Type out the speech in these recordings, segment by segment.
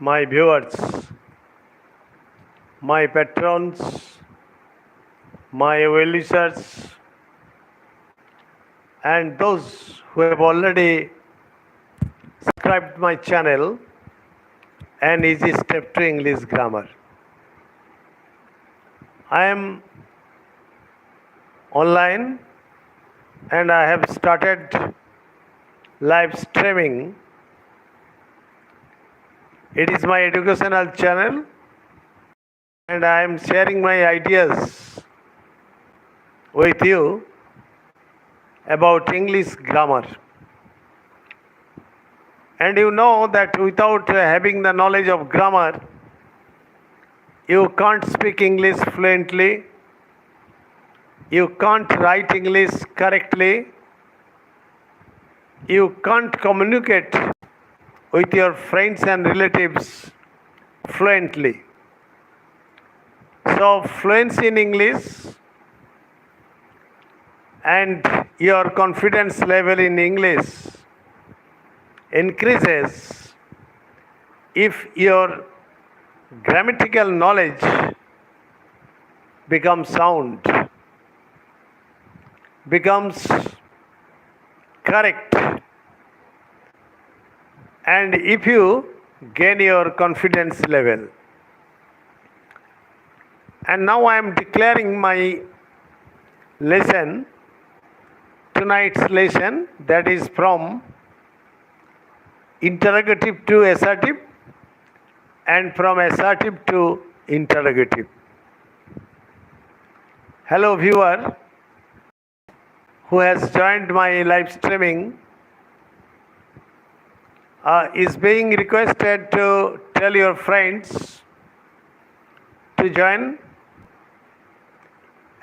my viewers, my patrons, my well-wishers, and those who have already subscribed my channel and Easy Step to English Grammar. I am online and I have started live streaming. It is my educational channel and I am sharing my ideas with you about English grammar. And you know that without having the knowledge of grammar, you can't speak English fluently, you can't write English correctly, you can't communicate with your friends and relatives fluently. So fluency in English and your confidence level in English increases if your grammatical knowledge becomes sound, becomes correct, and if you gain your confidence level. And now I am declaring my lesson, tonight's lesson, that is from interrogative to assertive and from assertive to interrogative. Hello viewer who has joined my live streaming is being requested to tell your friends to join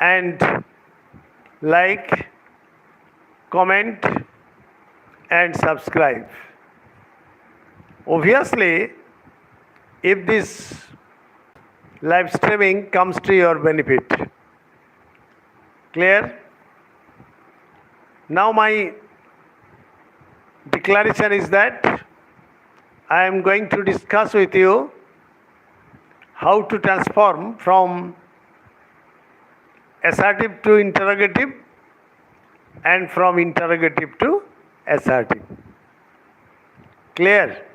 and like, comment and subscribe. Obviously, if this live streaming comes to your benefit. Clear? Now my declaration is that I am going to discuss with you how to transform from assertive to interrogative and from interrogative to assertive. Clear?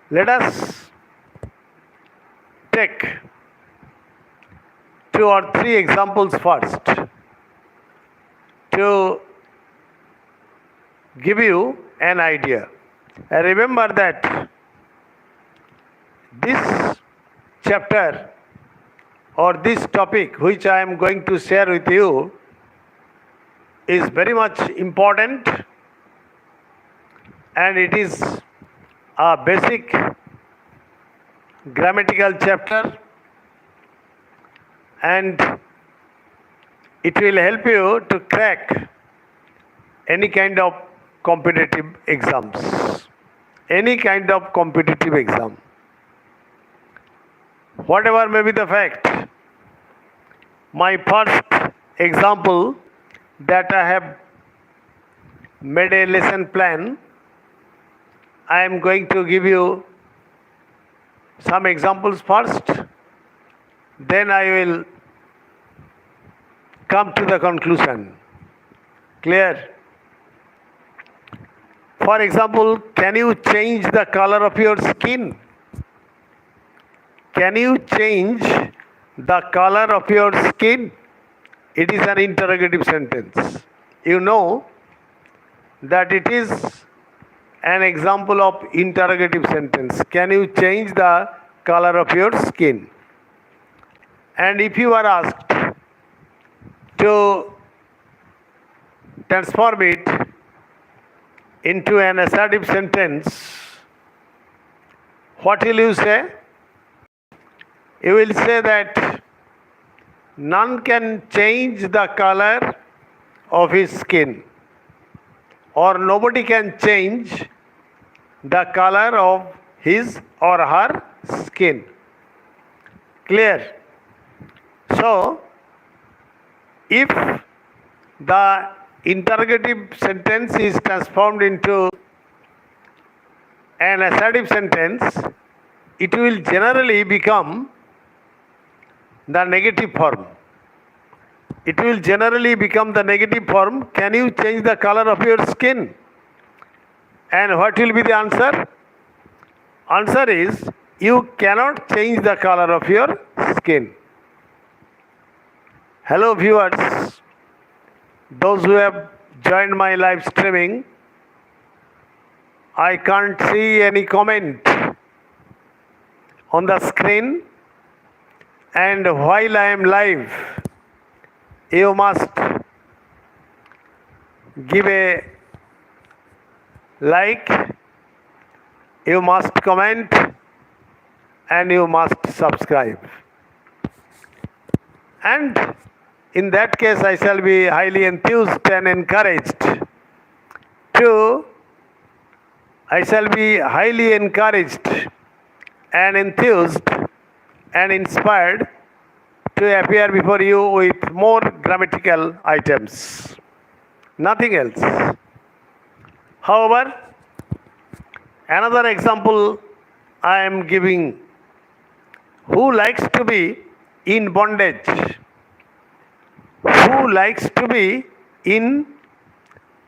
Let us take 2 or 3 examples first to give you an idea. Remember that this chapter or this topic which I am going to share with you is very much important and it is a basic grammatical chapter and it will help you to crack any kind of competitive exams, any kind of competitive exam. Whatever may be the fact, my first example that I have made a lesson plan, I am going to give you some examples first, then I will come to the conclusion. Clear? For example, can you change the color of your skin? Can you change the color of your skin? It is an interrogative sentence. You know that it is an example of interrogative sentence. Can you change the color of your skin? And if you are asked to transform it into an assertive sentence, what will you say? You will say that none can change the color of his skin, or nobody can change the color of his or her skin. Clear? So, if the interrogative sentence is transformed into an assertive sentence, it will generally become the negative form. It will generally become the negative form. Can you change the color of your skin? And what will be the answer? Answer is, you cannot change the color of your skin. Hello viewers, those who have joined my live streaming, I can't see any comment on the screen, and while I am live, you must give a like, you must comment, and you must subscribe. And in that case, I shall be highly enthused and encouraged to, I shall be highly encouraged and enthused and inspired to appear before you with more grammatical items. Nothing else. However, another example I am giving. Who likes to be in bondage? Who likes to be in...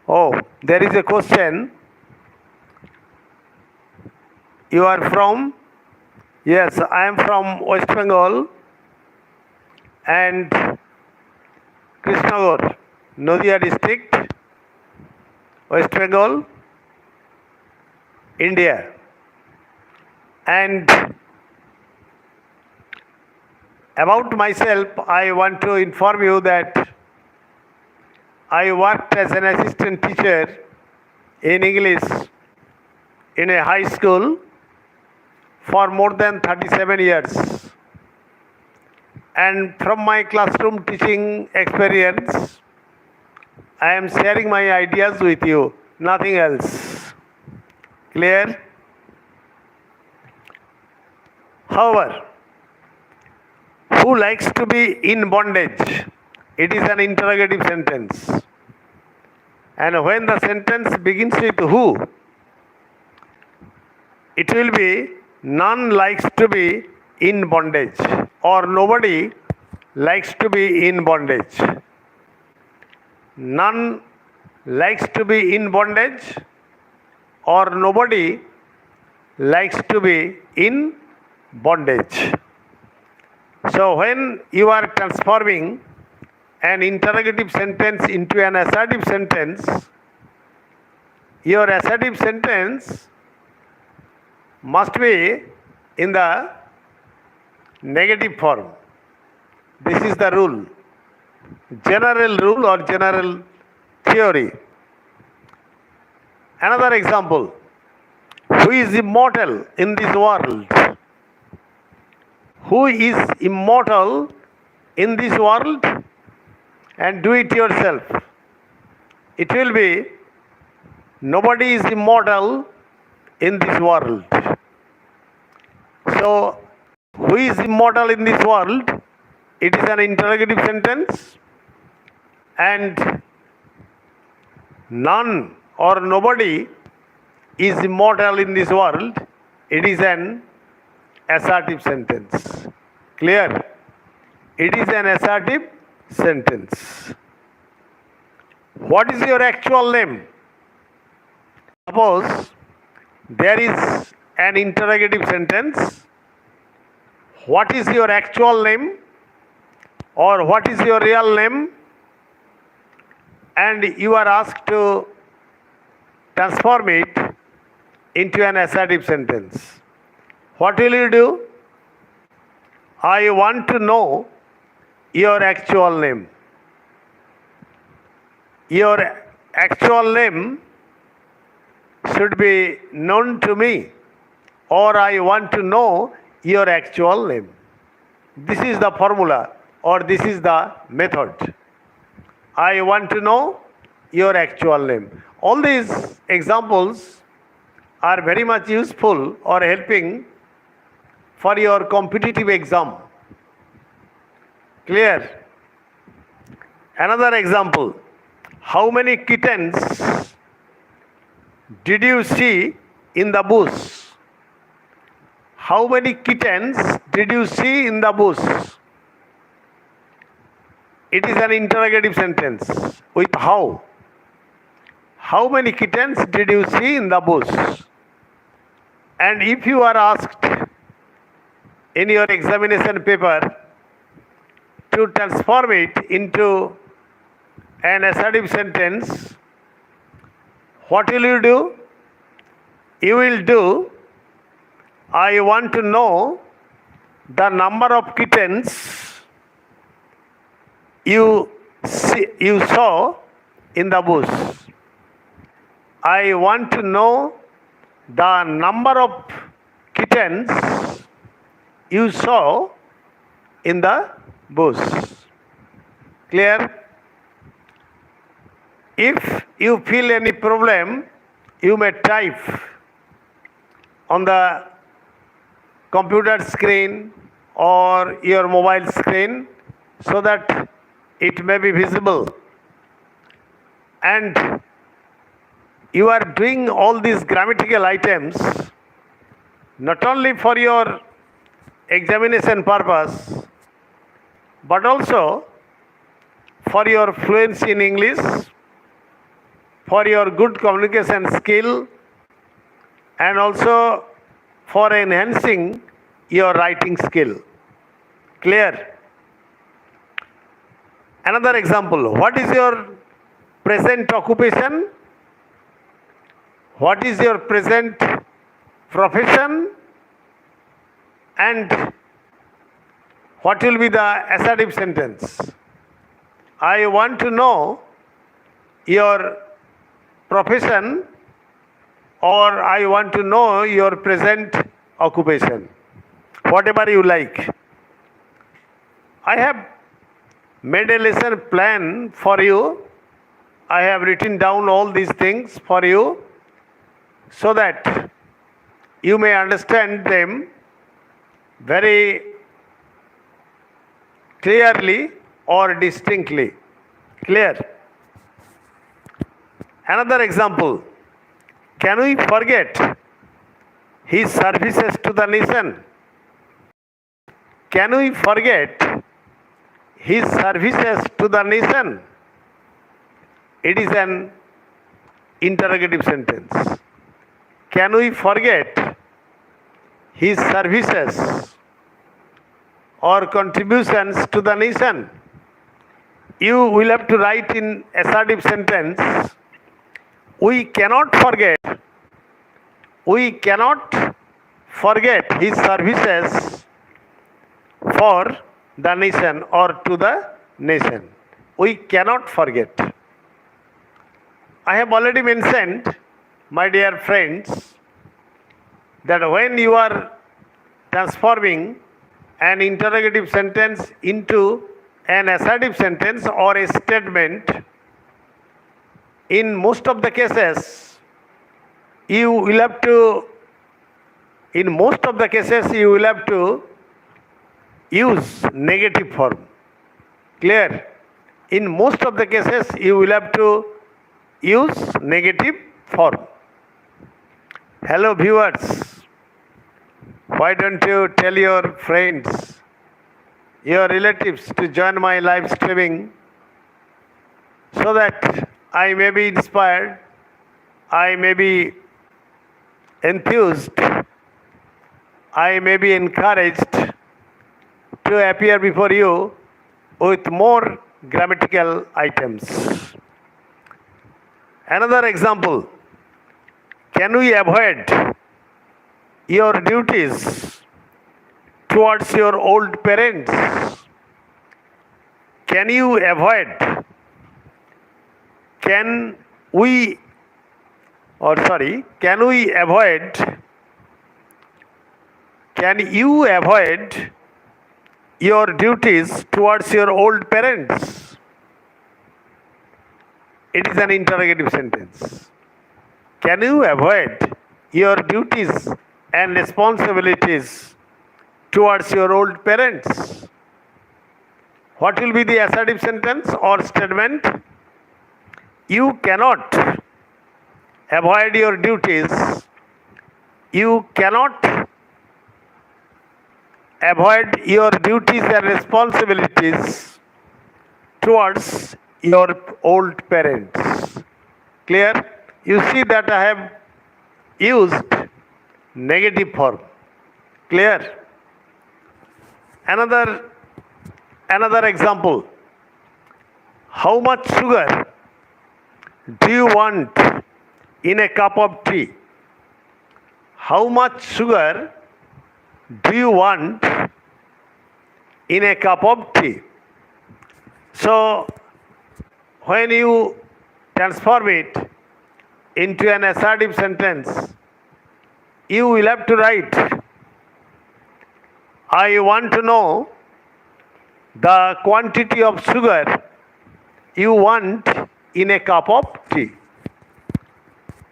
Oh, there is a question. You are from... Yes, I am from West Bengal and Krishnagor, Nadia district, West Bengal, India. And about myself, I want to inform you that I worked as an assistant teacher in English in a high school for more than 37 years. And from my classroom teaching experience, I am sharing my ideas with you, nothing else. Clear? However, who likes to be in bondage? It is an interrogative sentence. And when the sentence begins with who, it will be none likes to be in bondage, or nobody likes to be in bondage. None likes to be in bondage, or nobody likes to be in bondage. So when you are transforming an interrogative sentence into an assertive sentence, your assertive sentence must be in the negative form. This is the rule, general rule or general theory. Another example, who is immortal in this world? Who is immortal in this world? And do it yourself. It will be, nobody is immortal in this world. So, who is immortal in this world? It is an interrogative sentence, and none or nobody is immortal in this world. It is an assertive sentence. Clear? It is an assertive sentence. What is your actual name? Suppose there is an interrogative sentence. What is your actual name? Or what is your real name? And you are asked to transform it into an assertive sentence. What will you do? I want to know your actual name. Your actual name should be known to me, or I want to know your actual name. This is the formula, or this is the method. I want to know your actual name. All these examples are very much useful or helping for your competitive exam. Clear? Another example. How many kittens did you see in the bush? How many kittens did you see in the bush? It is an interrogative sentence with how. How many kittens did you see in the bush? And if you are asked in your examination paper to transform it into an assertive sentence, what will you do? You will do, I want to know the number of kittens you saw in the bush. I want to know the number of kittens you saw in the bush. Clear? If you feel any problem, you may type on the computer screen or your mobile screen so that it may be visible. And you are doing all these grammatical items not only for your examination purpose, but also for your fluency in English, for your good communication skill, and also for enhancing your writing skill. Clear? Another example. What is your present occupation? What is your present profession? And what will be the assertive sentence? I want to know your profession, or I want to know your present occupation. Whatever you like. I have made a lesson plan for you. I have written down all these things for you so that you may understand them very clearly or distinctly. Clear? Another example. Can we forget his services to the nation? Can we forget his services to the nation? It is an interrogative sentence. Can we forget his services or contributions to the nation? You will have to write in assertive sentence, we cannot forget his services for the nation or to the nation. We cannot forget. I have already mentioned, my dear friends, that when you are transforming an interrogative sentence into an assertive sentence or a statement, in most of the cases, you will have to use negative form. Clear? In most of the cases, you will have to use negative form. Hello viewers, why don't you tell your friends, your relatives to join my live streaming so that I may be inspired, I may be enthused, I may be encouraged to appear before you with more grammatical items. Another example. Can we avoid your duties towards your old parents? Can you avoid? Can we avoid? Can you avoid your duties towards your old parents? It is an interrogative sentence. Can you avoid your duties and responsibilities towards your old parents? What will be the assertive sentence or statement? You cannot avoid your duties You cannot avoid your duties and responsibilities towards your old parents. Clear? You see that I have used negative form. Clear? Another example. How much sugar do you want in a cup of tea? How much sugar do you want in a cup of tea? So, when you transform it into an assertive sentence, you will have to write, I want to know the quantity of sugar you want in a cup of tea.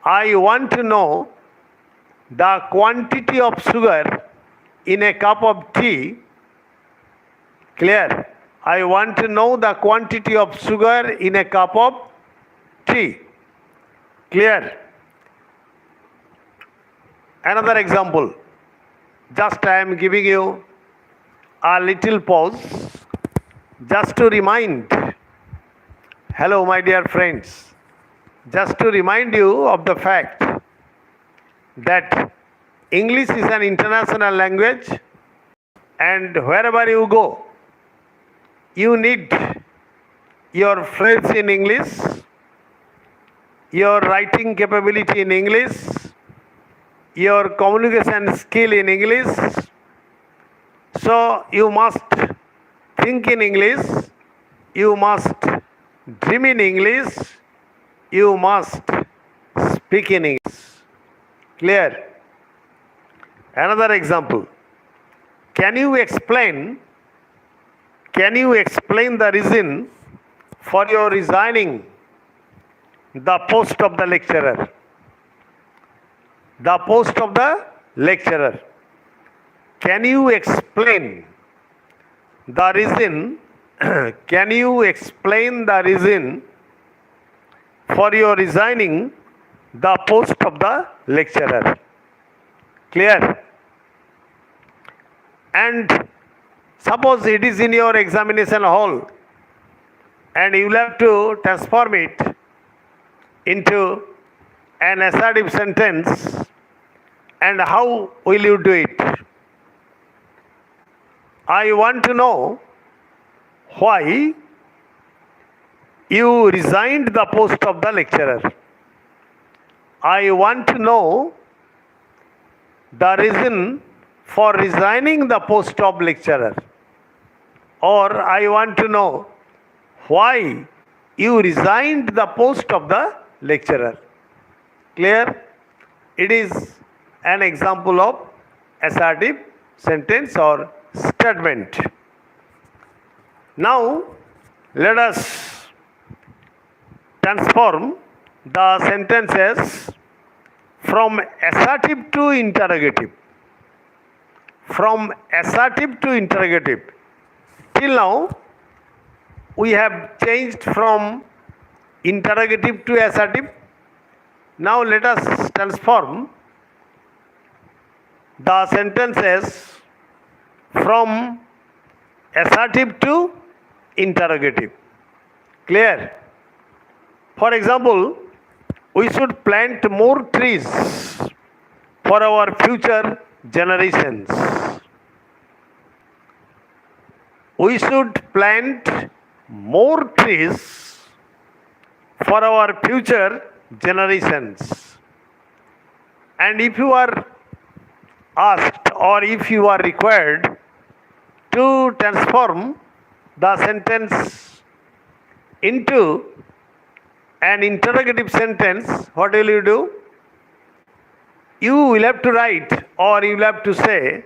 I want to know the quantity of sugar in a cup of tea. Clear? I want to know the quantity of sugar in a cup of tea. Clear? Another example. Just I am giving you a little pause just to remind. Hello, my dear friends. Just to remind you of the fact that English is an international language, and wherever you go, you need your phrase in English, your writing capability in English, your communication skill in English. So you must think in English, you must dream in English, you must speak in English. Clear? Another example. Can you explain the reason for your resigning the post of the lecturer? The post of the lecturer. Can you explain the reason? Can you explain the reason for your resigning the post of the lecturer? Clear? And suppose it is in your examination hall and you will have to transform it into an assertive sentence, and how will you do it? I want to know why you resigned the post of the lecturer. I want to know the reason for resigning the post of lecturer. Or I want to know why you resigned the post of the lecturer. Clear? It is an example of assertive sentence or statement. Now, let us transform the sentences from assertive to interrogative. From assertive to interrogative. Till now, we have changed from interrogative to assertive. Now let us transform the sentences from assertive to interrogative. Clear? For example, we should plant more trees for our future generations. We should plant more trees for our future generations. And if you are asked or if you are required to transform the sentence into an interrogative sentence, what will you do? You will have to write, or you will have to say,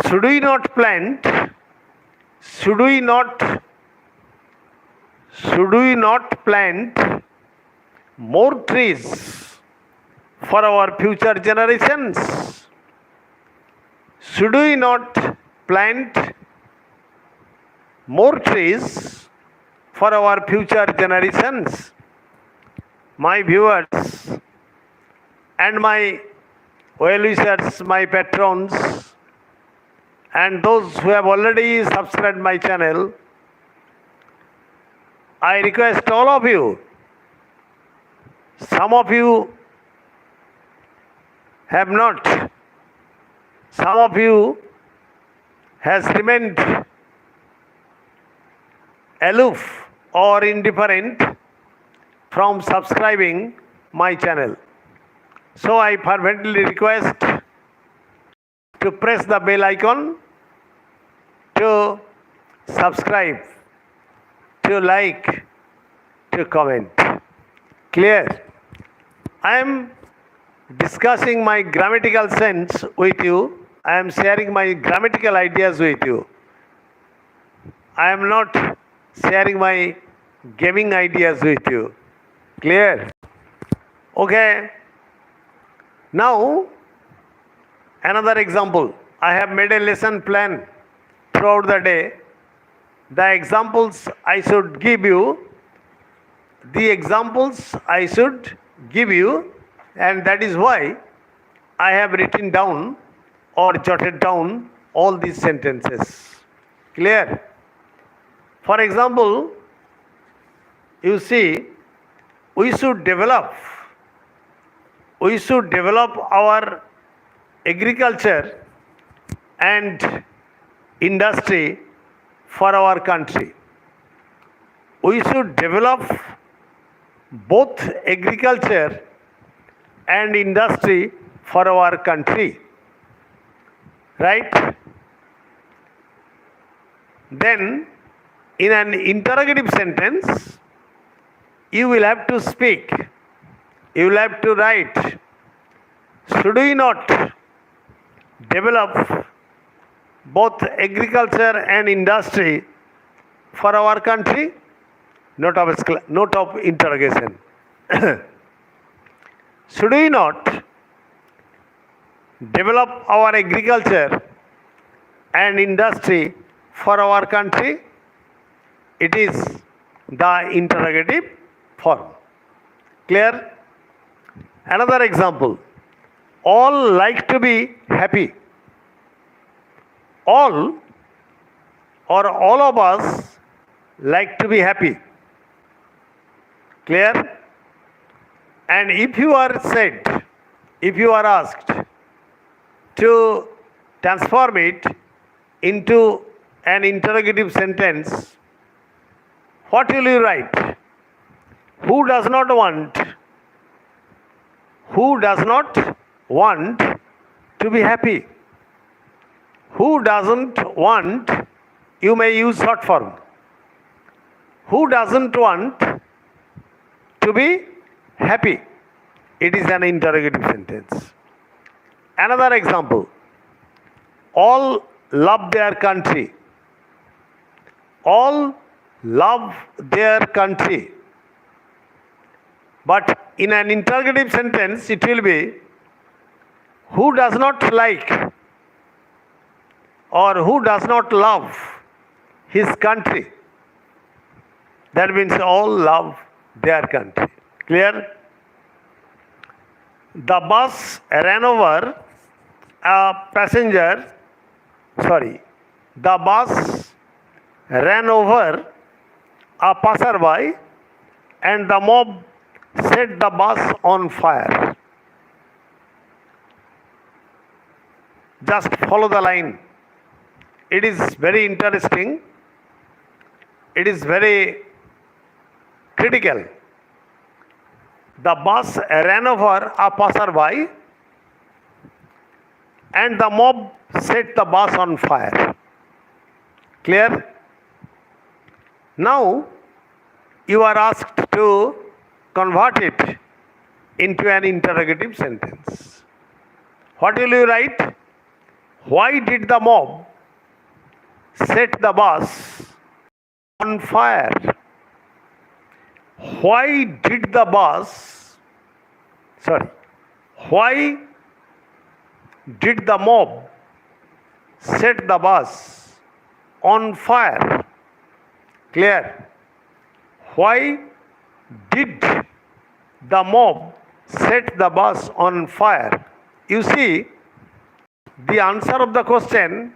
should we not plant more trees for our future generations? Should we not plant more trees for our future generations? My viewers, and my well-wishers, my patrons, and those who have already subscribed my channel, I request all of you, some of you have not, some of you has remained aloof or indifferent from subscribing my channel. So I fervently request to press the bell icon, to subscribe, to like, to comment. Clear? I am discussing my grammatical sense with you. I am sharing my grammatical ideas with you. I am not sharing my gaming ideas with you. Clear? Okay. Now, another example. I have made a lesson plan throughout the day. The examples I should give you, and that is why I have written down or jotted down all these sentences. Clear? For example, you see, we should develop our agriculture and industry for our country. We should develop both agriculture and industry for our country. Right? Then, in an interrogative sentence, you will have to speak, you will have to write, should we not develop both agriculture and industry for our country? Note of interrogation. Should we not develop our agriculture and industry for our country? It is the interrogative form. Clear? Another example. All like to be happy. All of us like to be happy. Clear? And if you are asked to transform it into an interrogative sentence, what will you write? Who does not want to be happy? Who doesn't want, you may use short form. Who doesn't want to be happy? It is an interrogative sentence. Another example. All love their country. All love their country. But in an interrogative sentence, it will be, who does not like or who does not love his country? That means all love their country. Clear? The bus ran over a passenger. The bus ran over a passerby and the mob set the bus on fire. Just follow the line. It is very interesting. It is very critical. The bus ran over a passerby and the mob set the bus on fire. Clear? Now, you are asked to convert it into an interrogative sentence. What will you write? Why did the mob set the bus on fire? Why did the mob set the bus on fire? Clear? Why did the mob set the bus on fire. You see, the answer of the question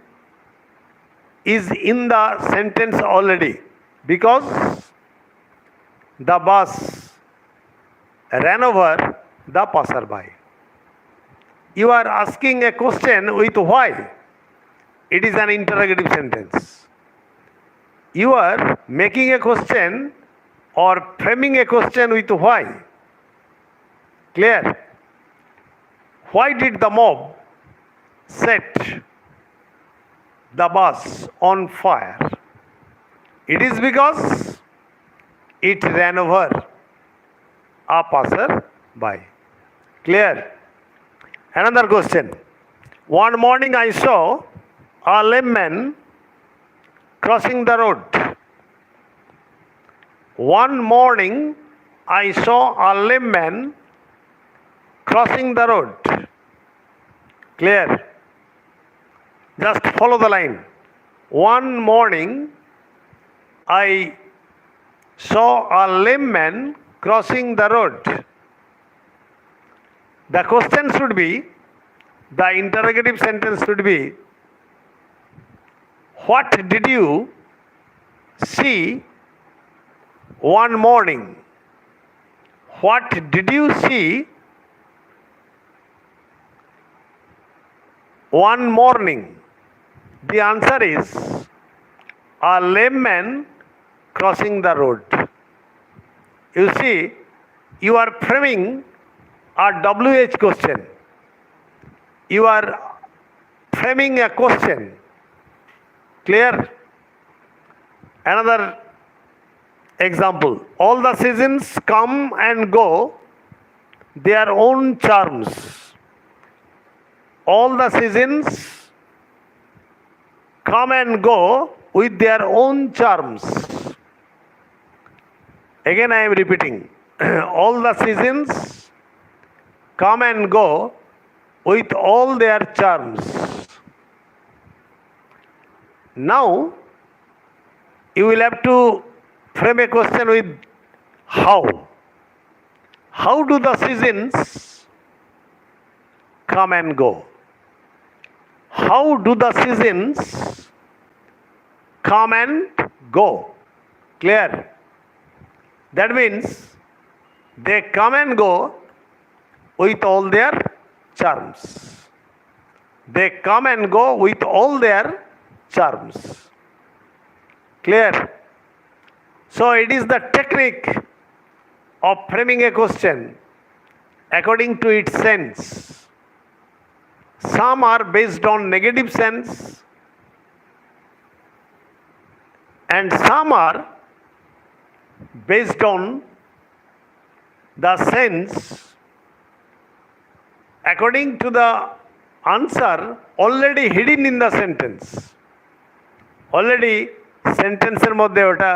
is in the sentence already because the bus ran over the passerby. You are asking a question with why. It is an interrogative sentence. You are making a question or framing a question with why. Clear? Why did the mob set the bus on fire? It is because it ran over a passerby. Clear? Another question. One morning I saw a lame man crossing the road. One morning I saw a lame man crossing the road. Clear? Just follow the line. One morning I saw a lame man crossing the road. The question should be, the interrogative sentence should be, what did you see one morning? What did you see one morning? The answer is a lame man crossing the road. You see, you are framing a WH question. You are framing a question. Clear? Another example. All the seasons come and go, their own charms. All the seasons come and go with their own charms. Again I am repeating. All the seasons come and go with all their charms. Now you will have to frame a question with how. How do the seasons come and go? How do the seasons come and go? Clear? That means they come and go with all their charms. They come and go with all their charms. Clear? So it is the technique of framing a question according to its sense. Some are based on negative sense and some are based on the sense according to the answer already hidden in the sentence. Already সেন্টেন্সের মধ্যে ওটা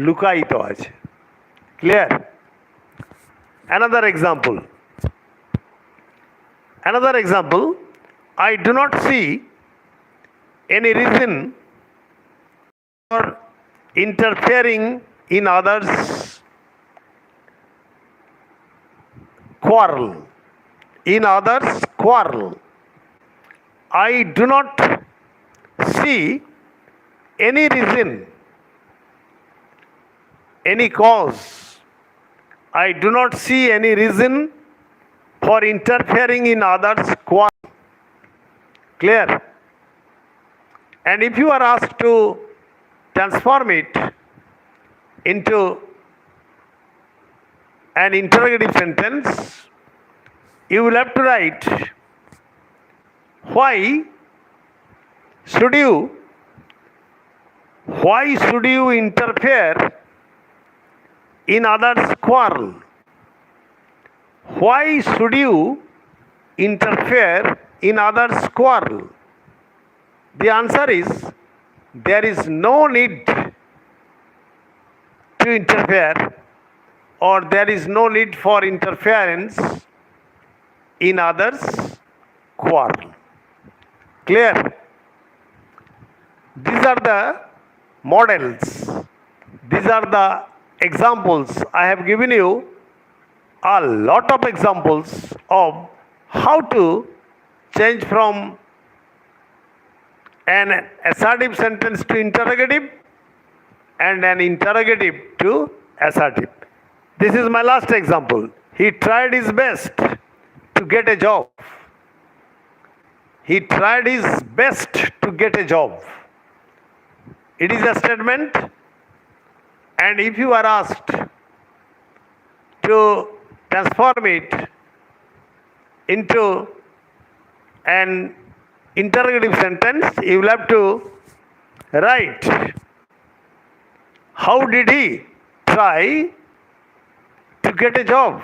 লুকায়িত আছে। Clear? Another example. Another example, I do not see any reason for interfering in others' quarrel. In others' quarrel. I do not see any reason, any cause. I do not see any reason for interfering in others' quarrel. Clear? And if you are asked to transform it into an interrogative sentence, you will have to write, why should you interfere in others' quarrel? Why should you interfere in others' quarrel? The answer is, there is no need to interfere, or there is no need for interference in others' quarrel. Clear? These are the models, these are the examples I have given you a lot of examples of how to change from an assertive sentence to interrogative and an interrogative to assertive. This is my last example. He tried his best to get a job. He tried his best to get a job. It is a statement, and if you are asked to transform it into an interrogative sentence, you will have to write, how did he try to get a job?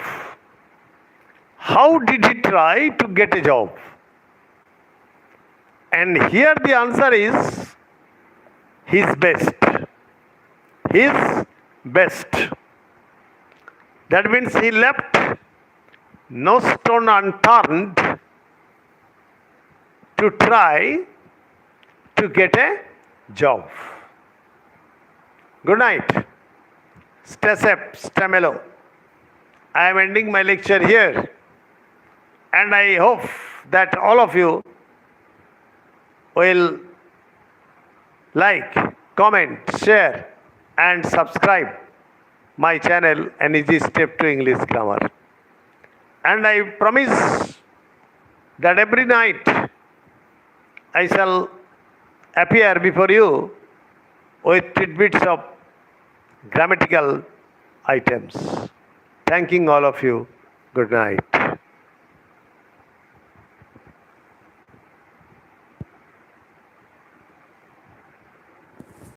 How did he try to get a job? And here the answer is his best. His best. That means he left no stone unturned to try to get a job. Good night. Stay safe, stay mellow. I am ending my lecture here, and I hope that all of you will like, comment, share and subscribe my channel, An Easy Step to English Grammar. And I promise that every night I shall appear before you with tidbits of grammatical items. Thanking all of you. Good night.